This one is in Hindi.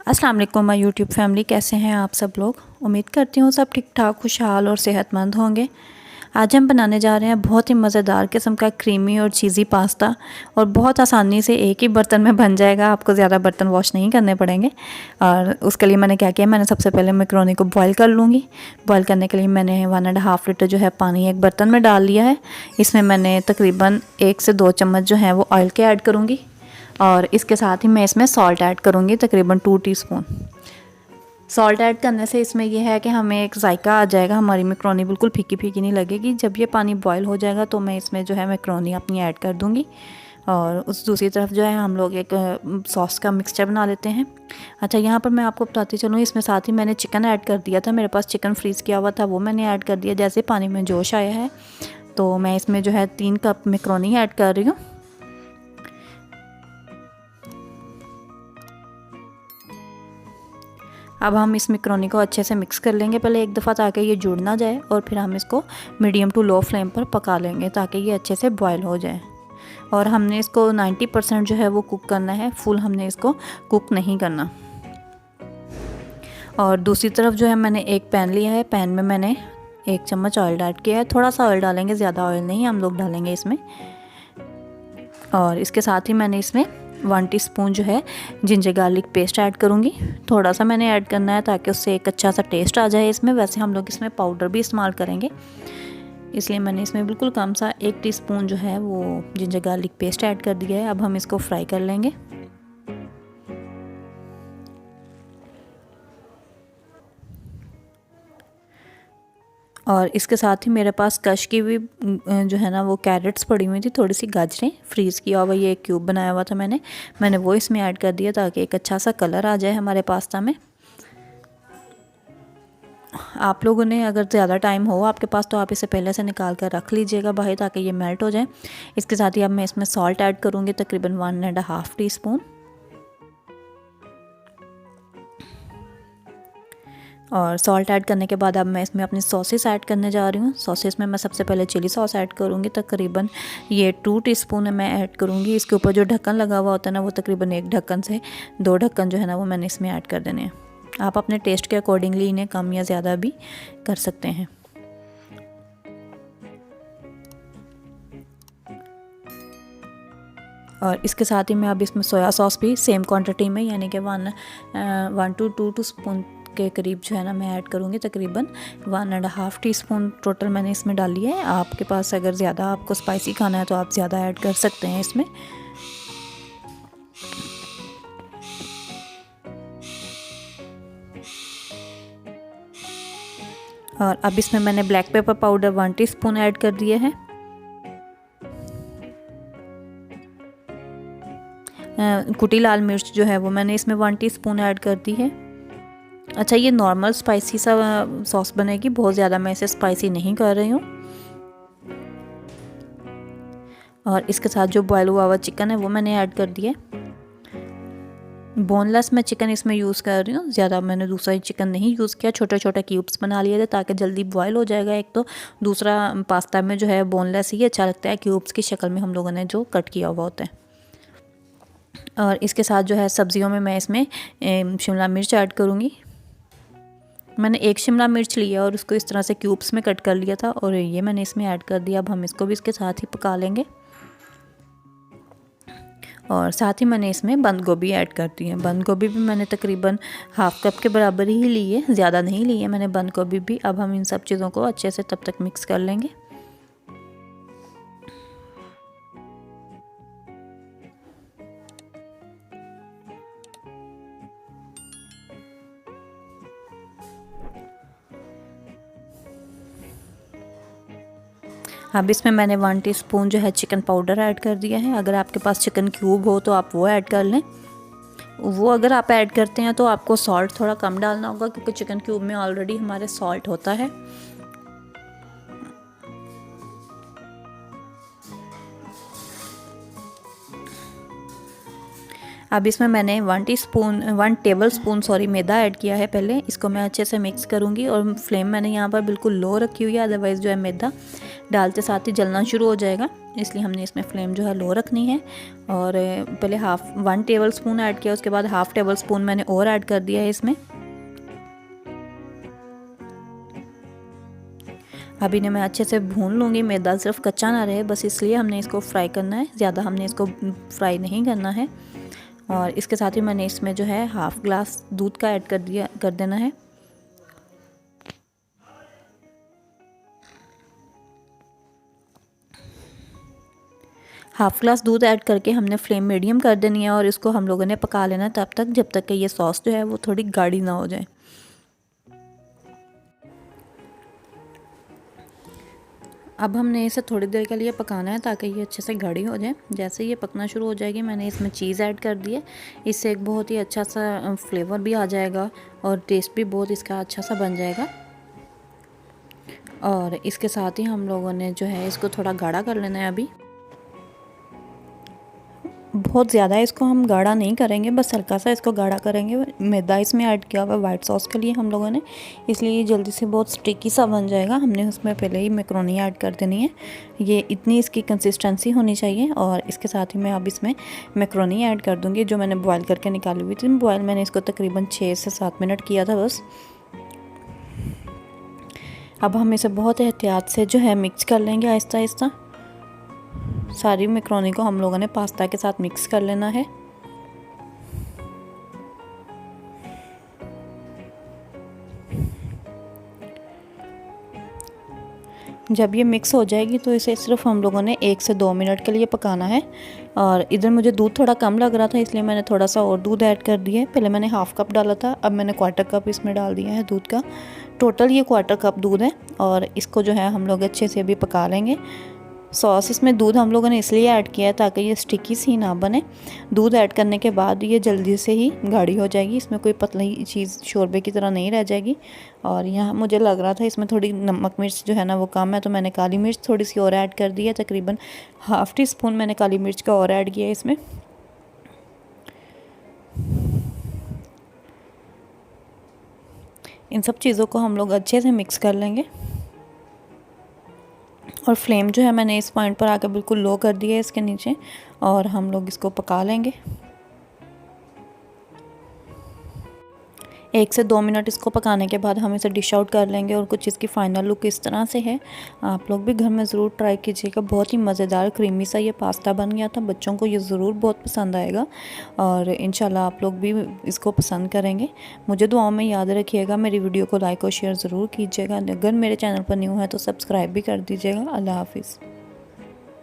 अस्सलाम वालेकुम माय यूट्यूब फैमिली, कैसे हैं आप सब लोग। उम्मीद करती हूँ सब ठीक ठाक खुशहाल और सेहतमंद होंगे। आज हम बनाने जा रहे हैं बहुत ही मज़ेदार किस्म का क्रीमी और चीज़ी पास्ता, और बहुत आसानी से एक ही बर्तन में बन जाएगा। आपको ज़्यादा बर्तन वॉश नहीं करने पड़ेंगे। और उसके लिए मैंने क्या किया, मैंने सबसे पहले मैक्रोनी को बॉईल कर लूँगी। बॉईल करने के लिए मैंने 1.5 लीटर जो है पानी एक बर्तन में डाल लिया है। इसमें मैंने तकरीबन 1 से 2 चम्मच जो है वो ऑयल के ऐड करूँगी, और इसके साथ ही मैं इसमें सॉल्ट ऐड करूँगी, तकरीबन 2 टीस्पून। सॉल्ट ऐड करने से इसमें यह है कि हमें एक जायका आ जाएगा, हमारी मैक्रोनी बिल्कुल फीकी फीकी नहीं लगेगी। जब ये पानी बॉयल हो जाएगा तो मैं इसमें जो है मैक्रोनी अपनी ऐड कर दूँगी। और उस दूसरी तरफ जो है हम लोग एक सॉस का मिक्सचर बना लेते हैं। अच्छा, यहाँ पर मैं आपको बताती चलूँ, इसमें साथ ही मैंने चिकन ऐड कर दिया था। मेरे पास चिकन फ्रीज़ किया हुआ था, वो मैंने ऐड कर दिया। जैसे पानी में जोश आया है तो मैं इसमें जो है 3 कप मैक्रोनी ऐड कर रही हूँ। अब हम इस मैक्रोनी को अच्छे से मिक्स कर लेंगे पहले एक दफ़ा, ताकि ये जुड़ ना जाए, और फिर हम इसको मीडियम टू लो फ्लेम पर पका लेंगे ताकि ये अच्छे से बॉयल हो जाए। और हमने इसको 90% जो है वो कुक करना है, फुल हमने इसको कुक नहीं करना। और दूसरी तरफ जो है मैंने एक पैन लिया है, पैन में मैंने 1 चम्मच ऑयल ऐड किया है। थोड़ा सा ऑयल डालेंगे, ज़्यादा ऑयल नहीं हम लोग डालेंगे इसमें। और इसके साथ ही मैंने इसमें 1 टीस्पून जो है जिंजर गार्लिक पेस्ट ऐड करूँगी। थोड़ा सा मैंने ऐड करना है ताकि उससे एक अच्छा सा टेस्ट आ जाए इसमें। वैसे हम लोग इसमें पाउडर भी इस्तेमाल करेंगे, इसलिए मैंने इसमें बिल्कुल कम सा 1 टीस्पून जो है वो जिंजर गार्लिक पेस्ट ऐड कर दिया है। अब हम इसको फ्राई कर लेंगे। और इसके साथ ही मेरे पास कश की भी जो है ना वो कैरेट्स पड़ी हुई थी, थोड़ी सी गाजरें फ्रीज़ किया हुआ, ये एक क्यूब बनाया हुआ था मैंने वो इसमें ऐड कर दिया ताकि एक अच्छा सा कलर आ जाए हमारे पास्ता में। आप लोगों ने अगर ज़्यादा टाइम हो आपके पास तो आप इसे पहले से निकाल कर रख लीजिएगा बाहर, ताकि ये मेल्ट हो जाए। इसके साथ ही अब मैं इसमें सॉल्ट ऐड करूँगी, तकरीबन 1.5 टीस्पून। और सॉल्ट ऐड करने के बाद अब मैं इसमें अपनी सॉसेस ऐड करने जा रही हूँ। सॉसेस में मैं सबसे पहले चिली सॉस ऐड करूँगी, तकरीबन ये 2 टीस्पून मैं ऐड करूँगी। इसके ऊपर जो ढक्कन लगा हुआ होता है ना, वो तकरीबन 1 ढक्कन से 2 ढक्कन जो है ना वो मैंने इसमें ऐड कर देने हैं। आप अपने टेस्ट के अकॉर्डिंगली इन्हें कम या ज़्यादा भी कर सकते हैं। और इसके साथ ही मैं अब इसमें सोया सॉस भी सेम क्वांटिटी में, यानी कि 1 to 2 स्पून के करीब जो है ना मैं ऐड करूँगी। तकरीबन 1.5 टीस्पून टोटल मैंने इसमें डाली है। आपके पास अगर ज़्यादा आपको स्पाइसी खाना है तो आप ज़्यादा ऐड कर सकते हैं इसमें। और अब इसमें मैंने black pepper powder 1 teaspoon add कर दिया है। कुटी लाल मिर्च जो है वो मैंने इसमें 1 टीस्पून ऐड कर दी है। अच्छा, ये नॉर्मल स्पाइसी सा सॉस बनेगी, बहुत ज़्यादा मैं इसे स्पाइसी नहीं कर रही हूँ। और इसके साथ जो बॉयल हुआ हुआ चिकन है वो मैंने ऐड कर दिया। बोनलेस मैं चिकन इसमें यूज़ कर रही हूँ, ज़्यादा मैंने दूसरा चिकन नहीं यूज़ किया। छोटे छोटे क्यूब्स बना लिए थे ताकि जल्दी बॉयल हो जाएगा। एक तो दूसरा पास्ता में जो है बोनलेस ही अच्छा लगता है, क्यूब्स की शक्ल में हम लोगों ने जो कट किया हुआ होता है। और इसके साथ जो है सब्जियों में मैं इसमें शिमला मिर्च ऐड करूँगी। मैंने 1 शिमला मिर्च लिया और उसको इस तरह से क्यूब्स में कट कर लिया था, और ये मैंने इसमें ऐड कर दिया। अब हम इसको भी इसके साथ ही पका लेंगे। और साथ ही मैंने इसमें बंद गोभी ऐड कर दी है। बंद गोभी भी मैंने तकरीबन 1/2 कप के बराबर ही ली है, ज़्यादा नहीं ली है मैंने बंद गोभी भी। अब हम इन सब चीज़ों को अच्छे से तब तक मिक्स कर लेंगे। अब इसमें मैंने 1 टीस्पून जो है चिकन पाउडर ऐड कर दिया है। अगर आपके पास चिकन क्यूब हो तो आप वो ऐड कर लें। वो अगर आप ऐड करते हैं तो आपको सॉल्ट थोड़ा कम डालना होगा, क्योंकि चिकन क्यूब में ऑलरेडी हमारे सॉल्ट होता है। अब इसमें मैंने 1 टेबल स्पून मैदा ऐड किया है। पहले इसको मैं अच्छे से मिक्स करूँगी और फ्लेम मैंने यहाँ पर बिल्कुल लो रखी हुई है, अदरवाइज़ जो है मैदा डालते साथ ही जलना शुरू हो जाएगा, इसलिए हमने इसमें फ्लेम जो है लो रखनी है। और पहले 1 टेबल स्पून ऐड किया, उसके बाद 1/2 टेबल स्पून मैंने और ऐड कर दिया है इसमें। अब इन्हें मैं अच्छे से भून लूँगी, मैदा सिर्फ कच्चा ना रहे, बस इसलिए हमने इसको फ्राई करना है, ज़्यादा हमने इसको फ्राई नहीं करना है। और इसके साथ ही मैंने इसमें जो है 1/2 ग्लास दूध का ऐड कर देना है। हाफ ग्लास दूध ऐड करके हमने फ्लेम मीडियम कर देनी है और इसको हम लोगों ने पका लेना तब तक जब तक कि ये सॉस जो है वो थोड़ी गाढ़ी ना हो जाए। अब हमने इसे थोड़ी देर के लिए पकाना है ताकि ये अच्छे से गाढ़ी हो जाए। जैसे ये पकना शुरू हो जाएगी मैंने इसमें चीज़ ऐड कर दी है, इससे एक बहुत ही अच्छा सा फ्लेवर भी आ जाएगा और टेस्ट भी बहुत इसका अच्छा सा बन जाएगा। और इसके साथ ही हम लोगों ने जो है इसको थोड़ा गाढ़ा कर लेना है। अभी बहुत ज़्यादा इसको हम गाढ़ा नहीं करेंगे, बस हल्का सा इसको गाढ़ा करेंगे। मैदा इसमें ऐड किया हुआ है वाइट सॉस के लिए हम लोगों ने, इसलिए ये जल्दी से बहुत स्टिकी सा बन जाएगा। हमने उसमें पहले ही मैक्रोनी ऐड कर देनी है, ये इतनी इसकी कंसिस्टेंसी होनी चाहिए। और इसके साथ ही मैं अब इसमें मैक्रोनी ऐड कर दूँगी जो मैंने बॉयल करके निकाली हुई थी। बॉयल मैंने इसको तकरीबन 6 से 7 मिनट किया था बस। अब हम इसे बहुत एहतियात से जो है मिक्स कर लेंगे आहिस्ता आहिस्ता। सारी मैक्रोनी को हम लोगों ने पास्ता के साथ मिक्स कर लेना है। जब ये मिक्स हो जाएगी तो इसे सिर्फ हम लोगों ने 1 से 2 मिनट के लिए पकाना है। और इधर मुझे दूध थोड़ा कम लग रहा था, इसलिए मैंने थोड़ा सा और दूध ऐड कर दिया है। पहले मैंने 1/2 कप डाला था, अब मैंने 1/4 कप इसमें डाल दिया है दूध का। टोटल ये 1/4 कप दूध है और इसको जो है हम लोग अच्छे से अभी पका लेंगे। सॉस इसमें दूध हम लोगों ने इसलिए ऐड किया है ताकि ये स्टिकी सी ना बने। दूध ऐड करने के बाद ये जल्दी से ही गाढ़ी हो जाएगी, इसमें कोई पतली चीज़ शोरबे की तरह नहीं रह जाएगी। और यहाँ मुझे लग रहा था इसमें थोड़ी नमक मिर्च जो है ना वो कम है, तो मैंने काली मिर्च थोड़ी सी और ऐड कर दी है। तकरीबन 1/2 टीस्पून मैंने काली मिर्च का और ऐड किया है इसमें। इन सब चीज़ों को हम लोग अच्छे से मिक्स कर लेंगे। और फ्लेम जो है मैंने इस पॉइंट पर आकर बिल्कुल लो कर दिया है इसके नीचे, और हम लोग इसको पका लेंगे। 1 से 2 मिनट इसको पकाने के बाद हम इसे डिश आउट कर लेंगे और कुछ इसकी फ़ाइनल लुक इस तरह से है। आप लोग भी घर में ज़रूर ट्राई कीजिएगा, बहुत ही मज़ेदार क्रीमी सा ये पास्ता बन गया था। बच्चों को ये ज़रूर बहुत पसंद आएगा और इंशाल्लाह आप लोग भी इसको पसंद करेंगे। मुझे दुआओं में याद रखिएगा, मेरी वीडियो को लाइक और शेयर ज़रूर कीजिएगा। अगर मेरे चैनल पर न्यू है तो सब्सक्राइब भी कर दीजिएगा। अल्लाह हाफिज़।